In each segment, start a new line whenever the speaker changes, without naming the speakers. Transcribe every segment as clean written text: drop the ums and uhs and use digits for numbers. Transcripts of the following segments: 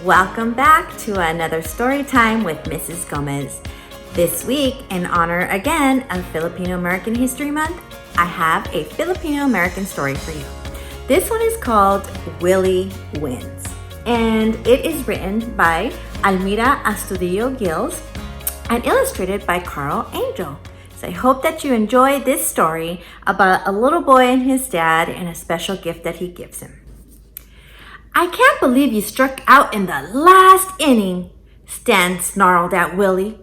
Welcome back to another story time with Mrs. Gomez. This week, in honor again of Filipino American History Month, I have a Filipino American story for you. This one is called Willie Wins, and it is written by Almira Astudillo Gills and illustrated by Carl Angel. So I hope that you enjoy this story about a little boy and his dad and a special gift that he gives him. "I can't believe you struck out in the last inning," Stan snarled at Willie.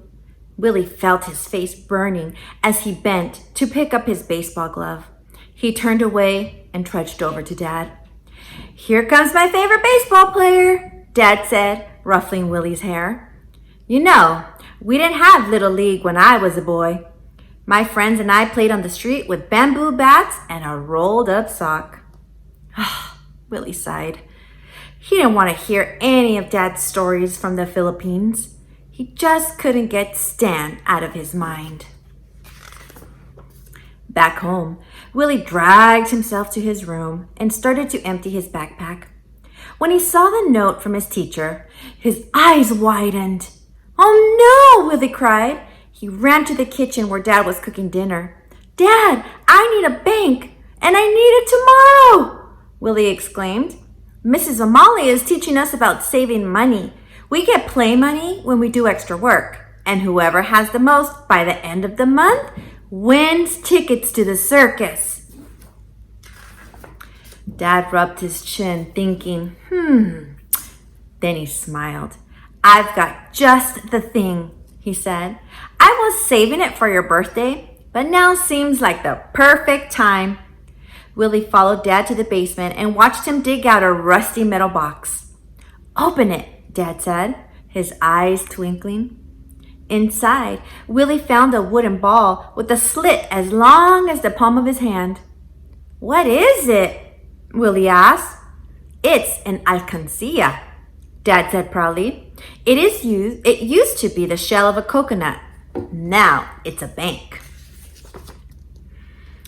Willie felt his face burning as he bent to pick up his baseball glove. He turned away and trudged over to Dad. "Here comes my favorite baseball player," Dad said, ruffling Willie's hair. "You know, we didn't have Little League when I was a boy. My friends and I played on the street with bamboo bats and a rolled up sock." Willie sighed. He didn't want to hear any of Dad's stories from the Philippines. He just couldn't get Stan out of his mind. Back home, Willie dragged himself to his room and started to empty his backpack. When he saw the note from his teacher, his eyes widened. "Oh no!" Willie cried. He ran to the kitchen where Dad was cooking dinner. "Dad, I need a bank, and I need it tomorrow!" Willie exclaimed. "Mrs. Amalia is teaching us about saving money. We get play money when we do extra work, and whoever has the most by the end of the month wins tickets to the circus." Dad rubbed his chin, thinking, Then he smiled. "I've got just the thing," he said. "I was saving it for your birthday, but now seems like the perfect time." Willie followed Dad to the basement and watched him dig out a rusty metal box. "Open it," Dad said, his eyes twinkling. Inside, Willie found a wooden ball with a slit as long as the palm of his hand. "What is it?" Willie asked. "It's an alcancía," Dad said proudly. It used to be the shell of a coconut. Now it's a bank."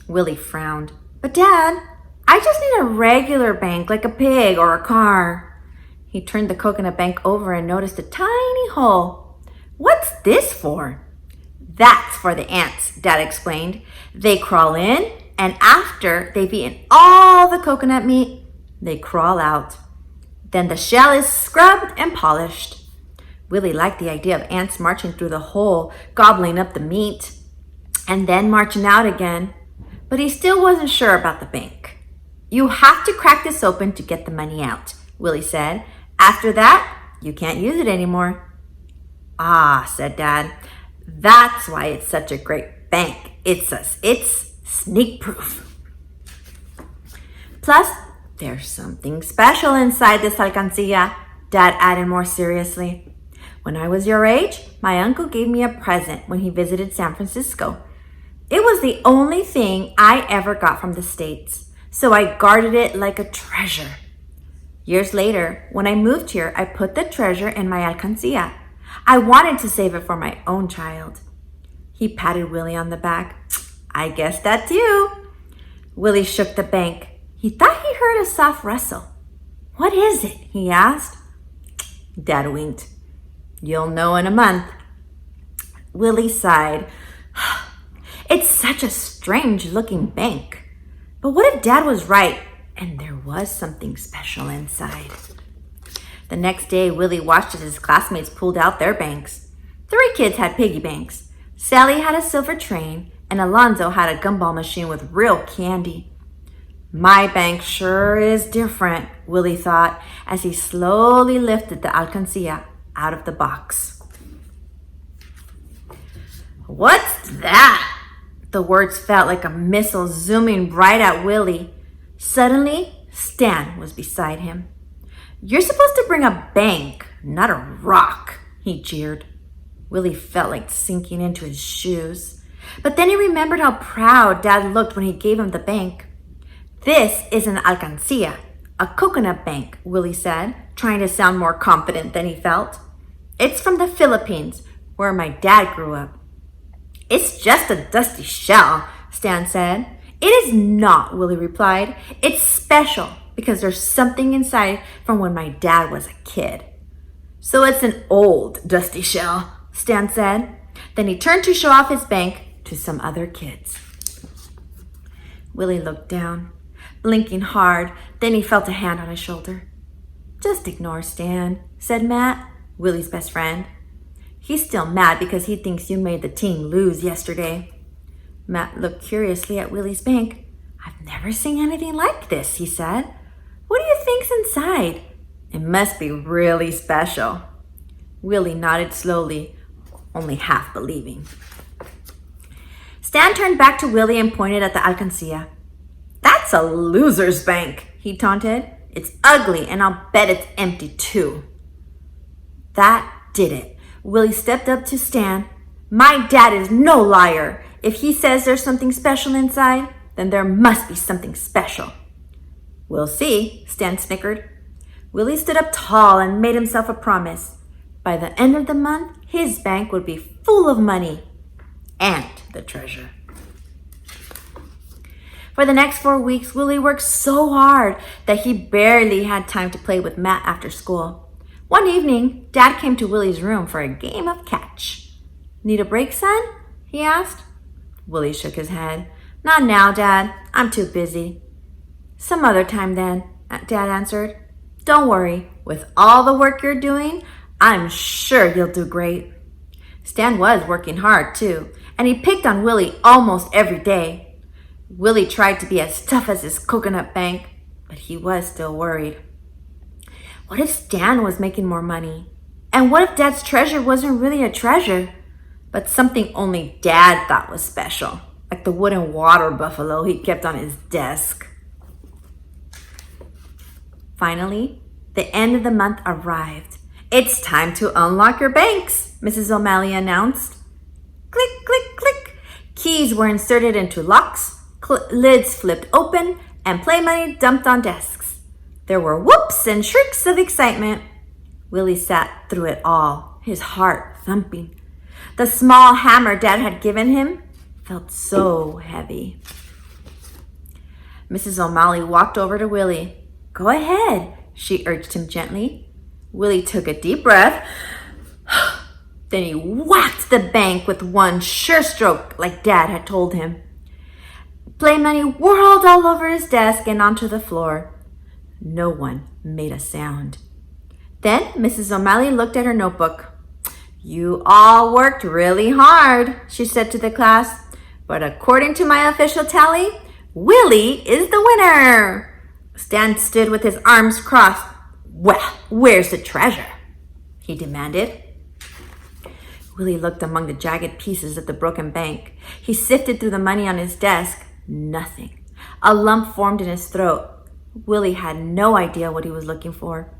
Willie frowned. "But Dad, I just need a regular bank like a pig or a car." He turned the coconut bank over and noticed a tiny hole. "What's this for?" "That's for the ants," Dad explained. "They crawl in, and after they've eaten all the coconut meat, they crawl out. Then the shell is scrubbed and polished." Willie liked the idea of ants marching through the hole, gobbling up the meat, and then marching out again. But he still wasn't sure about the bank. "You have to crack this open to get the money out," Willie said. "After that, you can't use it anymore." "Ah," said Dad. "That's why it's such a great bank. It's sneak-proof. Plus, there's something special inside this alcancía," Dad added more seriously. "When I was your age, my uncle gave me a present when he visited San Francisco. It was the only thing I ever got from the States, so I guarded it like a treasure. Years later, when I moved here, I put the treasure in my alcancía. I wanted to save it for my own child." He patted Willie on the back. "I guess that's you." Willie shook the bank. He thought he heard a soft rustle. "What is it?" he asked. Dad winked. "You'll know in a month." Willie sighed. "It's such a strange-looking bank. But what if Dad was right and there was something special inside?" The next day, Willie watched as his classmates pulled out their banks. 3 kids had piggy banks. Sally had a silver train, and Alonzo had a gumball machine with real candy. "My bank sure is different," Willie thought as he slowly lifted the alcancía out of the box. "What's that?" The words felt like a missile zooming right at Willie. Suddenly, Stan was beside him. "You're supposed to bring a bank, not a rock," he jeered. Willie felt like sinking into his shoes. But then he remembered how proud Dad looked when he gave him the bank. "This is an alcancía, a coconut bank," Willie said, trying to sound more confident than he felt. "It's from the Philippines, where my dad grew up." "It's just a dusty shell," Stan said. "It is not," Willie replied. "It's special because there's something inside from when my dad was a kid. So it's an old dusty shell, Stan said. Then he turned to show off his bank to some other kids. Willie looked down, blinking hard. Then he felt a hand on his shoulder. Just ignore Stan, said Matt, Willie's best friend. He's still mad because he thinks you made the team lose yesterday. Matt looked curiously at Willie's bank. I've never seen anything like this, he said. What do you think's inside? It must be really special. Willie nodded slowly, only half believing. Stan turned back to Willie and pointed at the alcancía. That's a loser's bank, he taunted. It's ugly, and I'll bet it's empty too. That did it. Willie stepped up to Stan. My dad is no liar. If he says there's something special inside, then there must be something special. We'll see, Stan snickered. Willie stood up tall and made himself a promise. By the end of the month, his bank would be full of money and the treasure. For the next 4 weeks, Willie worked so hard that he barely had time to play with Matt after school. One evening, Dad came to Willie's room for a game of catch. Need a break, son? He asked. Willie shook his head. Not now, Dad. I'm too busy. Some other time then, Dad answered. Don't worry. With all the work you're doing, I'm sure you'll do great. Stan was working hard, too, and he picked on Willie almost every day. Willie tried to be as tough as his coconut bank, but he was still worried. What if Stan was making more money? And what if Dad's treasure wasn't really a treasure, but something only Dad thought was special, like the wooden water buffalo he kept on his desk? Finally, the end of the month arrived. It's time to unlock your banks, Mrs. O'Malley announced. Click, click, click. Keys were inserted into locks, lids flipped open, and play money dumped on desks. There were whoops and shrieks of excitement. Willie sat through it all, his heart thumping. The small hammer Dad had given him felt so heavy. Mrs. O'Malley walked over to Willie. Go ahead, she urged him gently. Willie took a deep breath. Then he whacked the bank with one sure stroke like Dad had told him. Play money whirled all over his desk and onto the floor. No one made a sound. Then Mrs. O'Malley looked at her notebook. You all worked really hard, she said to the class. But according to my official tally, Willie is the winner. Stan stood with his arms crossed. Well, where's the treasure? He demanded. Willie looked among the jagged pieces of the broken bank. He sifted through the money on his desk. Nothing. A lump formed in his throat. Willie had no idea what he was looking for.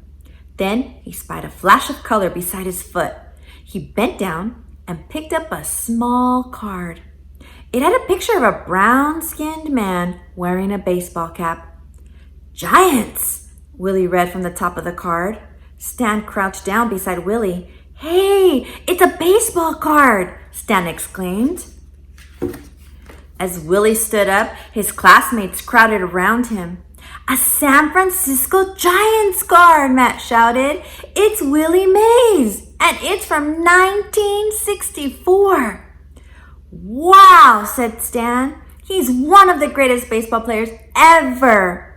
Then he spied a flash of color beside his foot. He bent down and picked up a small card. It had a picture of a brown-skinned man wearing a baseball cap. Giants, Willie read from the top of the card. Stan crouched down beside Willie. Hey, it's a baseball card, Stan exclaimed. As Willie stood up, his classmates crowded around him. A San Francisco Giants card, Matt shouted. It's Willie Mays, and it's from 1964. Wow, said Stan. He's one of the greatest baseball players ever.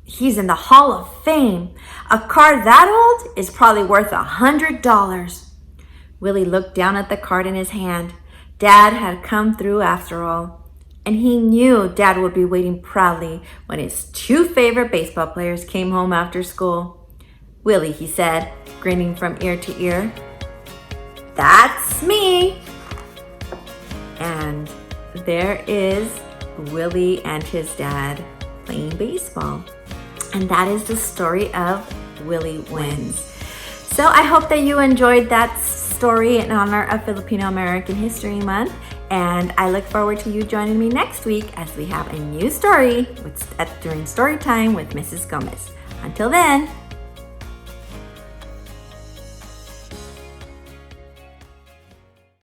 He's in the Hall of Fame. A card that old is probably worth $100. Willie looked down at the card in his hand. Dad had come through after all. And he knew Dad would be waiting proudly when his two favorite baseball players came home after school. Willie, he said, grinning from ear to ear. That's me. And there is Willie and his dad playing baseball. And that is the story of Willie Wins. So I hope that you enjoyed that story in honor of Filipino American History Month. And I look forward to you joining me next week as we have a new story during story time with Mrs. Gomez. Until then,